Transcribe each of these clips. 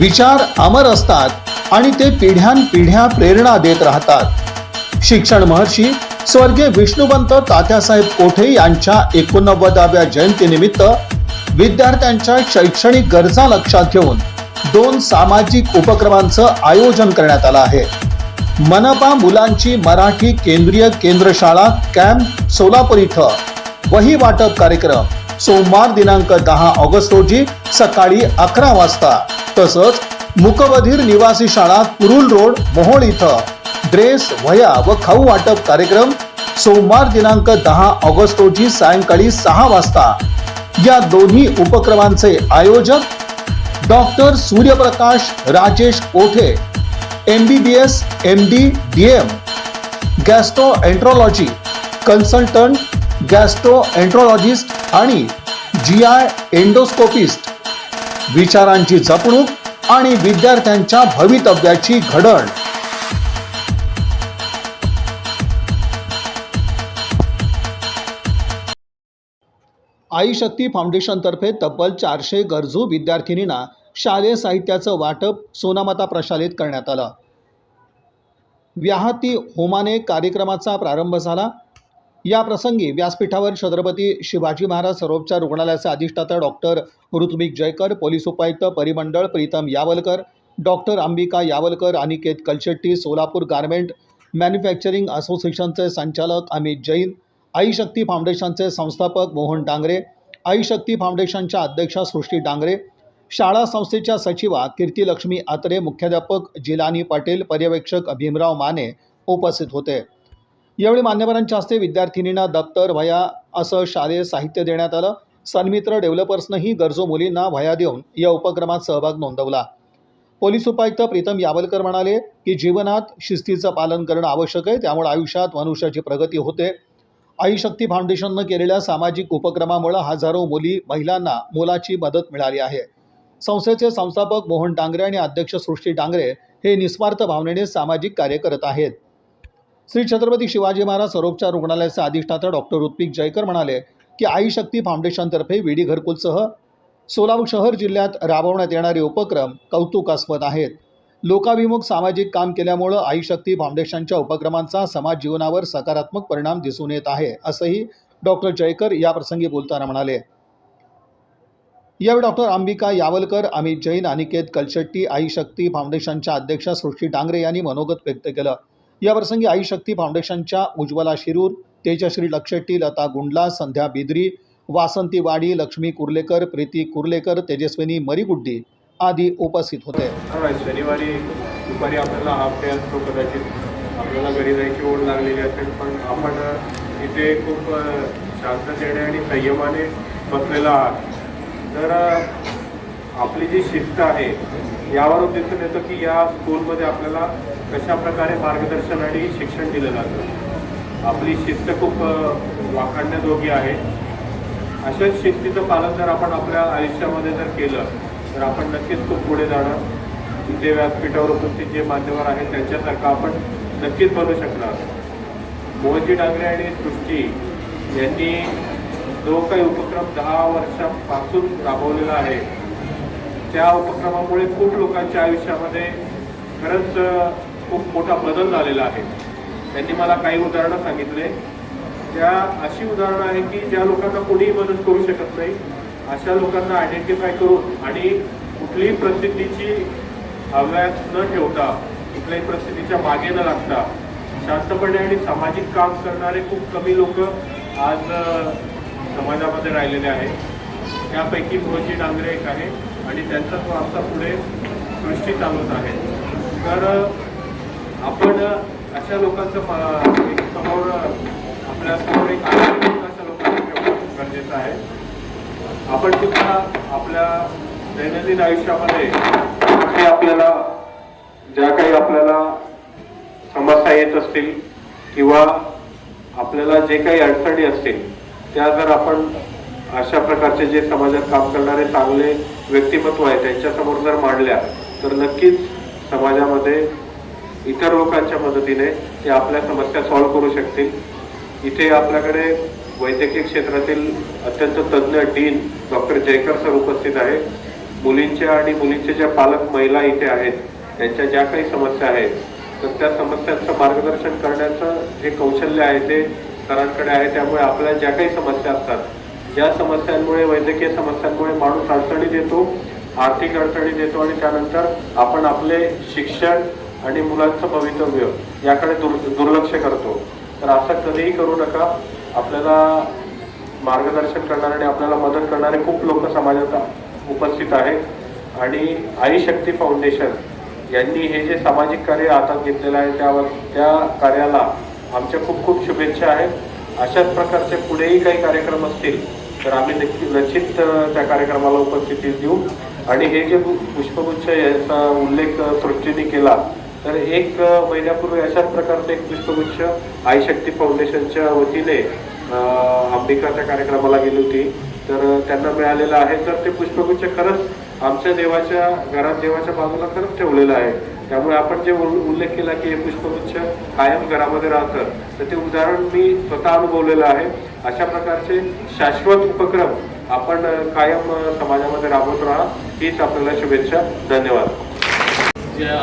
विचार अमर असतात आणि ते पिढ्यानपिढ्या प्रेरणा देत राहतात. शिक्षण महर्षी स्वर्गीय विष्णुवंत तात्यासाहेब कोठे यांच्या 89व्या जयंतीनिमित्त विद्यार्थ्यांच्या शैक्षणिक गरजा लक्षात घेऊन 2 सामाजिक उपक्रमांचं आयोजन करण्यात आलं आहे. मनपा मुलांची मराठी केंद्रीय केंद्र शाळा कॅम्प सोलापूर इथं वही वाटप कार्यक्रम सोमवार दिनांक 10 ऑगस्ट रोजी सकाळी 11 वाजता, तसंच मुकबधीर निवासी शाळा कुरुल रोड मोहोळ इथं ड्रेस, वह्या व खाऊ वाटप कार्यक्रम सोमवार दिनांक 10 ऑगस्ट रोजी सायंकाळी 6 वाजता. या दोन्ही उपक्रमांचे आयोजक डॉक्टर सूर्यप्रकाश राजेश कोठे, MBBS MD DM, गॅस्ट्रोएंट्रोलॉजी कन्सल्टंट, गॅस्ट्रोएंट्रोलॉजिस्ट आणि GI एंडोस्कोपिस्ट. विचारांची जपणूक आणि विद्यार्थ्यांच्या भवितव्याची घडण. आई शक्ती फाउंडेशनतर्फे तब्बल 400 गरजू विद्यार्थिनींना शालेय साहित्याचं वाटप सोनामाता प्रशालेत करण्यात आलं. व्याहती होमाने कार्यक्रमाचा प्रारंभ झाला. या प्रसंगी व्यासपीठावर छत्रपती शिवाजी महाराज सर्वोपचार रुग्णालयाचे अधिष्ठाता डॉक्टर ऋत्विक जयकर, पोलीस उपायुक्त परिमंडळ Pritam Yawalkar, doctor Ambika Yawalkar, Aniket Kalshetti, Solapur garment manufacturing असोसिएशनचे संचालक अमित जैन, आई शक्ती फाउंडेशनचे संस्थापक मोहन डांगरे, आई शक्ती फाउंडेशनच्या अध्यक्षा सृष्टी डांगरे, शाळा संस्थेच्या सचिवा कीर्तिलक्ष्मी आत्रे, मुख्याध्यापक जिलानी पटेल, पर्यवेक्षक भीमराव माने उपस्थित होते. यावेळी मान्यवरांच्या हस्ते विद्यार्थिनींना दप्तर, वह्या असं शालेय साहित्य देण्यात आलं. सन्मित्र डेव्हलपर्सनंही गरजू मुलींना वह्या देऊन या उपक्रमात सहभाग नोंदवला. पोलीस उपायुक्त प्रीतम यावलकर म्हणाले की जीवनात शिस्तीचं पालन करणं आवश्यक आहे, त्यामुळे आयुष्यात मनुष्याची प्रगती होते. आई शक्ती फाउंडेशननं केलेल्या सामाजिक उपक्रमामुळे हजारो मुली, महिलांना मोलाची मदत मिळाली आहे. संस्थेचे संस्थापक मोहन डांगरे आणि अध्यक्ष सृष्टी डांगरे हे निस्वार्थ भावनेने सामाजिक कार्य करत आहेत. श्री छत्रपती शिवाजी महाराज सर्वोपचार रुग्णालयाचे अधिष्ठाता डॉक्टर ऋत्विक जयकर म्हणाले की आई शक्ती फाउंडेशनतर्फे विडी घरकुलसह सोलापूर शहर जिल्ह्यात राबवण्यात येणारे उपक्रम कौतुकास्पद आहेत. लोकाभिमुख सामाजिक काम केल्यामुळे आई शक्ती फाउंडेशनच्या उपक्रमांचा समाज जीवनावर सकारात्मक परिणाम दिसून येत आहे, असंही डॉक्टर जयकर याप्रसंगी बोलताना म्हणाले. यावेळी डॉक्टर अंबिका यावलकर, अमित जैन, अनिकेत कलशेट्टी, आई शक्ती फाउंडेशनच्या अध्यक्षा सृष्टी डांगरे यांनी मनोगत व्यक्त केलं. याप्रसंगी आई शक्ती फाउंडेशनच्या उज्ज्वला शिरूर, तेजश्री लक्षेट्टी, लता गुंडला, संध्या बिद्री, वासंती वाडी, लक्ष्मी कुर्लेकर, प्रीती कुर्लेकर, तेजस्विनी मरीगुड्डी आदी उपस्थित होते. शनिवारी दुपारी आपल्याला हाफ डे असतो, कदाचित आपल्याला घरी जायची ओढ लागलेली असेल, पण आपण इथे खूप शांततेने आणि संयमाने बसलेला आहात. तर आपली जी शिस्त आहे यावरून दिसून येतं की या स्कूलमध्ये आपल्याला कशा प्रकारे मार्गदर्शन आणि शिक्षण दिलं जातं. आपली शिस्त खूप वाखाणण्याजोगी आहे. अशाच शिस्तीचं पालन जर आपण आपल्या आयुष्यामध्ये जर केलं तर आपण नक्कीच खूप पुढे जाणार. इथे व्यासपीठावर उपस्थित जे मान्यवर आहेत त्यांच्यासारखं आपण नक्कीच बनू शकणार. मोहनजी डांगरे आणि सृष्टी यांनी जो काही उपक्रम 10 वर्षांपासून राबवलेला आहे, त्या उपक्रमामुळे खूप लोकांच्या आयुष्यामध्ये खरंच खूप मोठा बदल झालेला आहे. त्यांनी मला काही उदाहरणं सांगितले. त्या अशी उदाहरणं आहे की ज्या लोकांना कोणीही मदत करू शकत नाही, अशा लोकांना आयडेंटिफाय करून आणि कुठलीही परिस्थितीची हव्यास न ठेवता, कुठल्याही परिस्थितीच्या मागे न लागता शांतपणे आणि सामाजिक काम करणारे खूप कमी लोक आज समाजामध्ये राहिलेले आहेत. त्यापैकी मोहनजी डांगरे एक आहे आणि त्यांचा तो आमचा पुढे सृष्टी चालवत आहे. तर आपण अशा लोकांचं समोर आपल्या समोर एक अशा लोकांना ठेवणं गरजेचं आहे. आपण सुद्धा आपल्या दैनंदिन आयुष्यामध्ये आपल्याला ज्या काही आपल्याला समस्या येत असतील किंवा आपल्याला जे काही अडचणी असतील त्या जर आपण अशा प्रकारचे जे समाजात काम करणारे चांगले व्यक्तिमत्व आहे त्यांच्यासमोर जर मांडल्या तर नक्कीच समाजामध्ये इतर लोकांच्या मदतीने ते आपल्या समस्या सॉल्व्ह करू शकतील. इथे आपल्याकडे वैद्यकीय क्षेत्रातील अत्यंत तज्ज्ञ डीन डॉक्टर जयकर सर उपस्थित आहे. मुलींच्या आणि मुलींच्या ज्या पालक महिला इथे आहेत त्यांच्या ज्या काही समस्या आहेत तर त्या समस्यांचं मार्गदर्शन करण्याचं जे कौशल्य आहे ते सरांकडे आहे. त्यामुळे आपल्या ज्या काही समस्या असतात, ज्या समस्यांमुळे वैद्यकीय समस्यांमुळे माणूस अडचणीत येतो, आर्थिक अडचणीत येतो आणि त्यानंतर आपण आपले शिक्षण आणि मुलांचं भवितव्य याकडे दुर्लक्ष करतो. तर असं कधीही करू नका. आपल्याला मार्गदर्शन करणारे आणि आपल्याला मदत करणारे खूप लोक समाजात उपस्थित आहेत आणि आई शक्ती फाउंडेशन यांनी हे जे सामाजिक कार्य हातात घेतलेलं आहे त्या कार्याला आमच्या खूप खूप शुभेच्छा आहेत. अशाच प्रकारचे पुढेही काही कार्यक्रम असतील तर आम्ही निश्चित त्या कार्यक्रमाला उपस्थिती देऊ. आणि हे जे पुष्पगुच्छ याचा उल्लेख सृष्टीने केला तर 1 महिन्यापूर्वी अशाच प्रकारचे एक पुष्पगुच्छ आई शक्ती फाउंडेशनच्या वतीने अंबिकाच्या कार्यक्रमाला गेली होती तर त्यांना मिळालेलं आहे. तर ते पुष्पगुच्छ खरंच आमच्या देवाच्या घरात देवाच्या बाजूला खरंच ठेवलेलं आहे. त्यामुळे आपण जे उल्लेख केला की हे पुष्पगुच्छ कायम घरामध्ये राहतं तर ते उदाहरण मी स्वतः अनुभवलेलं आहे. अशा प्रकारचे शाश्वत उपक्रम आपण कायम समाजामध्ये राबवत राहा हीच आपल्याला शुभेच्छा. धन्यवाद. ज्या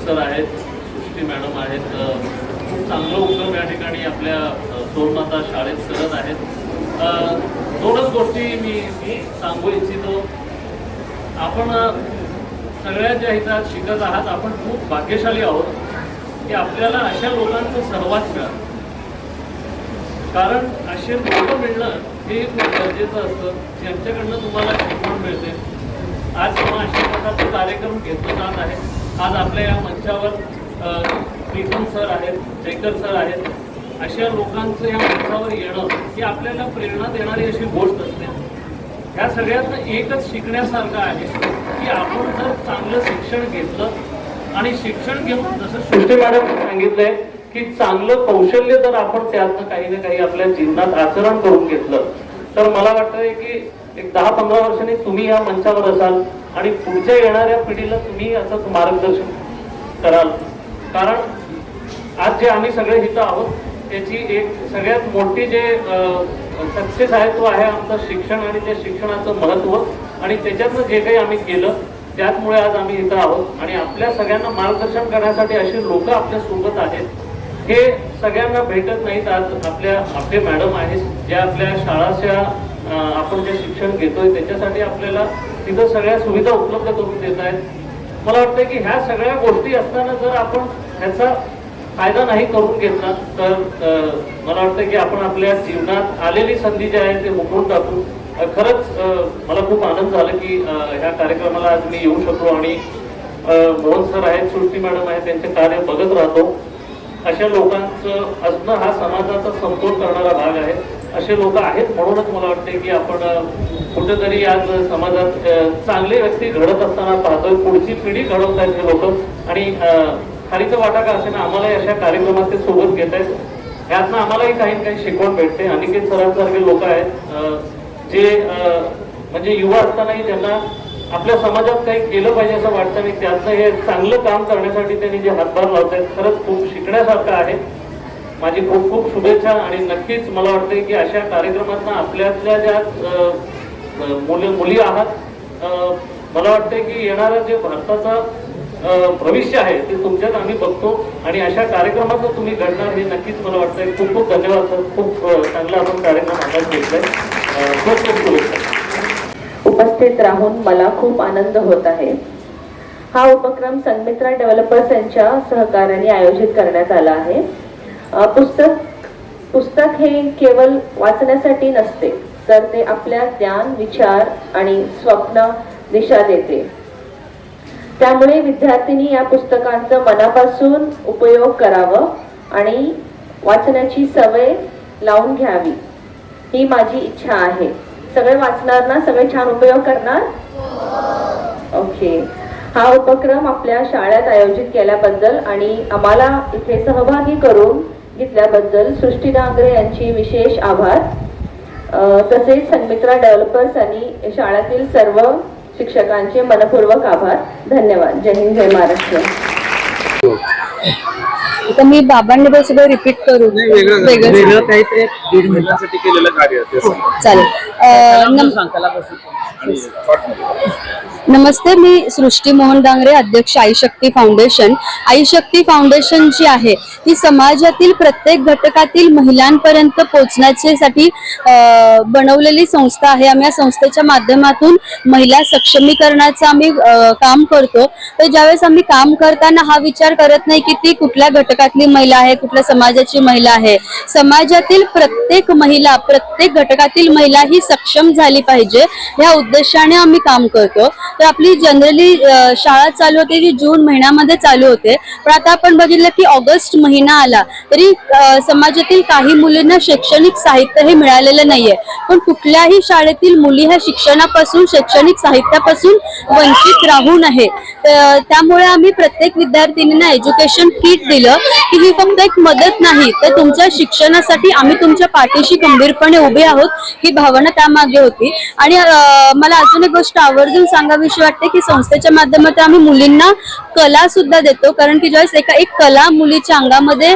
सर आहेत, सृष्टी मॅडम आहेत, खूप चांगलं उपक्रम या ठिकाणी आपल्या सोनमाता शाळेत करत आहेत. 2च गोष्टी मी सांगू इच्छितो. आपण सगळ्या ज्या इथं शिकत आहात आपण खूप भाग्यशाली आहोत की आपल्याला अशा लोकांचं सहवास मिळालं. कारण असे लोक मिळणं हे खूप गरजेचं असतं ज्यांच्याकडनं तुम्हाला शिकवण मिळते. आज जेव्हा अशा प्रकारचे कार्यक्रम घेतले जात आहे, आज आपल्या या मंचावर प्रीतम सर आहेत, जयकर सर आहेत, अशा लोकांचं या मंचावर येणं ही आपल्याला प्रेरणा देणारी अशी गोष्ट असते. ह्या सगळ्यातनं एकच शिकण्यासारखं आहे की आपण जर चांगलं शिक्षण घेतलं आणि शिक्षण घेऊन जसं सृष्टी मॅडम सांगितलंय की चांगलं कौशल्य जर आपण त्यातनं काही ना काही आपल्या जीवनात आचरण करून घेतलं तर मला वाटतंय की एक 10-15 वर्षांनी तुम्ही या मंचावर असाल आणि पुढच्या येणाऱ्या पिढीला तुम्ही असंच मार्गदर्शन कराल. कारण आज जे आम्ही सगळे इथं आहोत त्याची एक सगळ्यात मोठी जे सक्सेस आहे तो आहे आमचं शिक्षण आणि त्या शिक्षणाचं महत्त्व आणि त्याच्यातनं जे काही आम्ही केलं त्याचमुळे आज आम्ही इथं आहोत. आणि आपल्या सगळ्यांना मार्गदर्शन करण्यासाठी अशी लोक आपल्या सोबत आहेत हे सगळ्यांना भेटत नाहीत. आज आपले मॅडम आहेत ज्या आपल्या शाळाच्या आपण जे शिक्षण घेतोय त्याच्यासाठी आपल्याला तिथं सगळ्या सुविधा उपलब्ध करून देत आहेत. मला वाटतं की ह्या सगळ्या गोष्टी असताना जर आपण ह्याचा फायदा नाही करून घेतला तर मला वाटतं की आपण आपल्या जीवनात आलेली संधी जी आहे ते हुकवून टाकू. खरंच मला खूप आनंद झाला की ह्या कार्यक्रमाला आज मी येऊ शकलो आणि मोहन सर आहेत, सृष्टी मॅडम आहेत, त्यांचे कार्य बघत राहतो. अशा लोकांचं असणं हा समाजाचा समतोल करणारा भाग आहे. असे लोक आहेत म्हणूनच मला वाटते की आपण कुठेतरी आज समाजात चांगले व्यक्ती घडत असताना पाहतोय. पुढची पिढी घडवत आहेत हे लोक आणि खालीचा वाटा का असे ना आम्हालाही अशा कार्यक्रमात ते सोबत घेत आहेत. ह्यातनं आम्हालाही काही शिकवण भेटते. अनिकेत सरांसारखे लोक आहेत जे म्हणजे युवा असतानाही त्यांना आपल्या समाजात काही केलं पाहिजे असं वाटतं आणि त्यातनं हे चांगलं काम करण्यासाठी त्यांनी जे हातभार लावत आहेत खरंच खूप शिकण्यासारखं आहे. माझी खूप खूप शुभेच्छा आणि नक्कीच मला वाटते की अशा कार्यक्रमातनं आपल्यातल्या ज्या मुली आहात मला वाटते की येणारं जे भारताचं भविष्य आहे ते तुमच्यात आम्ही बघतो आणि अशा कार्यक्रमातून तुम्ही घडणार हे नक्कीच मला वाटतंय. खूप खूप धन्यवाद सर. खूप चांगला आपण कार्यक्रम हातात घेतलाय. खूप खूप शुभेच्छा. उपस्थित राहून मला खूप आनंद होत आहे. हा उपक्रम संगमित्रा डेव्हलपर्स यांच्या सहकार्याने आयोजित करण्यात आला आहे. पुस्तक हे केवळ वाचण्यासाठी नसते तर ते आपल्या ज्ञान, विचार आणि स्वप्न दिशा देते. त्यामुळे विद्यार्थ्यांनी या पुस्तकांचा मनापासून उपयोग करावा आणि वाचण्याची सवय लावून घ्यावी ही माझी इच्छा आहे. सगळे वाचणार ना? सगळे छान उपयोग करणार? ओके. हा उपक्रम आपल्या शाळेत आयोजित केल्याबद्दल आणि आम्हाला इथे सहभागी करून घेतल्याबद्दल सृष्टी डांगरे यांची विशेष आभार. तसेच संगमित्रा डेव्हलपर्स आणि शाळेतील सर्व शिक्षकांचे मनपूर्वक आभार. धन्यवाद. जय हिंद, जय महाराष्ट्र. तर मी बाबांनी सगळं रिपीट करू वेगळं काहीतरी 1.5 महिन्यासाठी केलेलं कार्य चालेल. नमस्ते, मी सृष्टी मोहन डांगरे, अध्यक्ष आई शक्ती फाउंडेशन. आई शक्ती फाउंडेशन जी आहे ती समाजातील प्रत्येक घटकातील महिलांपर्यंत पोहोचण्यासाठी बनवलेली संस्था आहे. आम्ही या संस्थेच्या माध्यमातून महिला सक्षमीकरणाचं आम्ही काम करतो. तर ज्यावेळेस आम्ही काम करताना हा विचार करत नाही की ती कुठल्या घटकातली महिला आहे, कुठल्या समाजाची महिला आहे. समाजातील प्रत्येक महिला, प्रत्येक घटकातील महिला ही सक्षम झाली पाहिजे या उद्देशाने आम्ही काम करतो. तर आपली जनरली शाळा चालू होते जी जून महिन्यामध्ये चालू होते, पण आता आपण बघितलं की ऑगस्ट महिना आला तरी समाजातील काही मुलींना शैक्षणिक साहित्य हे मिळालेलं नाहीये. पण कुठल्याही शाळेतील मुली ह्या शिक्षणापासून, शैक्षणिक साहित्यापासून वंचित राहू नये. त्यामुळे आम्ही प्रत्येक विद्यार्थिनींना एज्युकेशन किट दिलं की ही फक्त एक मदत नाही, तर तुमच्या शिक्षणासाठी आम्ही तुमच्या पाठीशी खंबीरपणे उभे आहोत ही भावना त्यामागे होती. आणि मला अजून एक गोष्ट आवर्जून सांगावीशी वाटते की संस्थेच्या माध्यमातून आम्ही मुलींना कला सुद्धा देतो. कारण की ज्यावेळेस एक कला मुलीच्या अंगामध्ये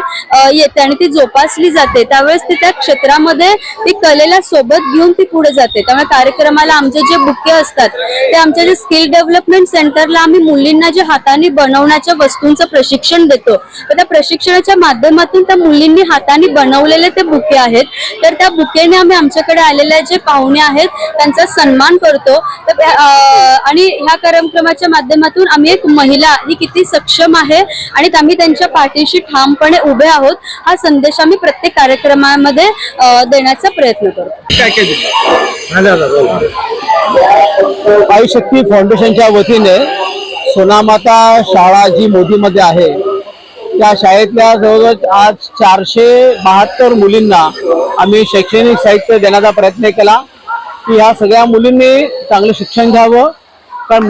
येते आणि ती जोपासली जाते त्यावेळेस ती त्या क्षेत्रामध्ये ती कलेला सोबत घेऊन ती पुढे जाते. त्यामुळे कार्यक्रमाला आमचे जे बुके असतात ते आमच्या जे स्किल डेव्हलपमेंट सेंटरला आम्ही मुलींना जे हाताने बनवण्याच्या वस्तूंचं प्रशिक्षण देतो. तर त्या प्रशिक्षणाच्या माध्यमातून त्या मुलींनी हाताने बनवलेले ते बुके आहेत. तर त्या बुकेने आम्ही आमच्याकडे आलेले जे पाहुणे आहेत त्यांचा सन्मान करतो. आणि ह्या कार्यक्रमाच्या माध्यमातून आम्ही एक महिला ही किती सक्षम आहे आणि आम्ही त्यांच्या पाठीशी ठामपणे उभे आहोत हा संदेश आम्ही प्रत्येक कार्यक्रमामध्ये देण्याचा प्रयत्न करतो. आई शक्ती फाउंडेशनच्या वतीने सोनामाता शाळा जी मोदीमध्ये आहे त्या शाळेतल्या जवळजवळ आज 472 मुलींना आम्ही शैक्षणिक साहित्य देण्याचा प्रयत्न केला की ह्या सगळ्या मुलींनी चांगलं शिक्षण घ्यावं. कारण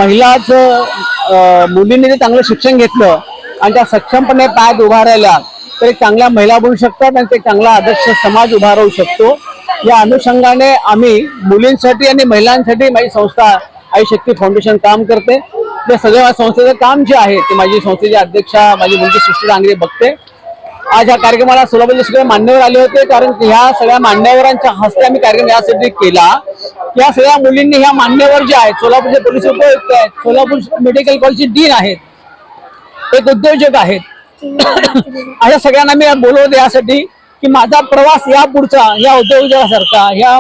मुलींनी जे चांगलं शिक्षण घेतलं आणि त्या सक्षमपणे पायात उभा राहिल्या तर एक चांगल्या महिला बनू शकतात आणि ते चांगला आदर्श समाज उभा राहू शकतो. या अनुषंगाने आम्ही मुलींसाठी आणि महिलांसाठी माझी संस्था आई शक्ती फाउंडेशन काम करते. ते सगळं माझ्या संस्थेचं काम जे आहे ते माझी संस्थेची अध्यक्षा माझी मुलगी सृष्टी डांगरे बघते. आज या कार्यक्रमाला सोलापूरचे सगळे मान्यवर आले होते कारण ह्या सगळ्या मान्यवरांच्या हस्ते आम्ही कार्यक्रम यासाठी केला. या सगळ्या मुलींनी ह्या मान्यवर जे आहेत, सोलापूरचे पोलीस उपायुक्त आहेत, सोलापूर मेडिकल कॉलेजचे डीन आहेत, एक उद्योजक आहेत, अशा सगळ्यांना मी बोलवते यासाठी की माझा प्रवास या पुढचा या उद्योजकासारखा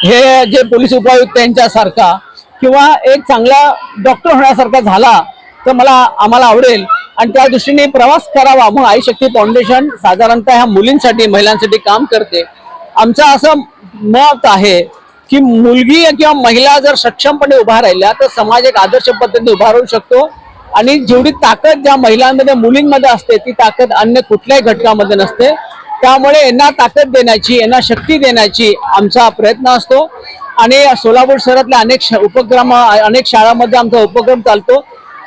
हे जे पोलीस उपायुक्त यांच्यासारखा किंवा एक चांगला डॉक्टर होण्यासारखा झाला तर आम्हाला आवडेल आणि त्या दृष्टीने प्रवास करावा. म्हणून आई शक्ती फाउंडेशन साधारणतः ह्या मुलींसाठी महिलांसाठी काम करते. आमचं असं मत आहे की मुलगी किंवा महिला जर सक्षमपणे उभा राहिल्या तर समाज एक आदर्श पद्धतीने उभा राहू शकतो. आणि जेवढी ताकद ज्या महिलांमध्ये मुलींमध्ये असते ती ताकद अन्य कुठल्याही घटकामध्ये नसते. त्यामुळे यांना ताकद देण्याची, यांना शक्ती देण्याची आमचा प्रयत्न असतो. आणि सोलापूर शहरातल्या अनेक शाळांमध्ये आमचा उपक्रम चालतो.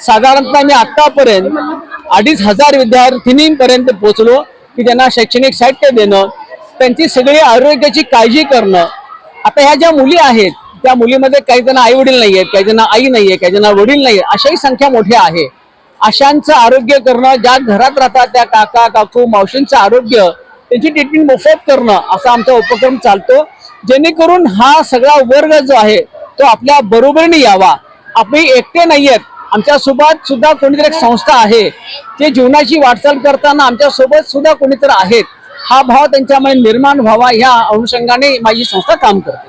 साधारणतः मी आतापर्यंत 2500 विद्यार्थिनींपर्यंत पोहोचलो की त्यांना शैक्षणिक साहित्य देणं, त्यांची सगळी आरोग्याची काळजी करणं. आता ह्या ज्या मुली आहेत त्या मुलीमध्ये काही जण आई वडील नाहीयेत, काही जण आई नाहीये, काही जण वडील नाहीये, अशाही संख्या मोठ्या आहे. अशांचं आरोग्य करणं, ज्या घरात राहतात त्या काका काकू मावशींचं आरोग्य, त्यांची ट्रीटमेंट मोफत करणं असा आमचा उपक्रम चालतो. जेणेकरून हा सगळा वर्ग जो आहे तो आपल्या बरोबरीने यावा. आपली एकटे नाहीयेत, आमच्या सोबत सुद्धा कोणीतरी एक संस्था आहे जे जीवनाची वाटचाल करताना आमच्या सोबत सुद्धा कोणीतरी आहेत हा भाव त्यांच्यामध्ये निर्माण व्हावा या अनुषंगाने माझी संस्था काम करते.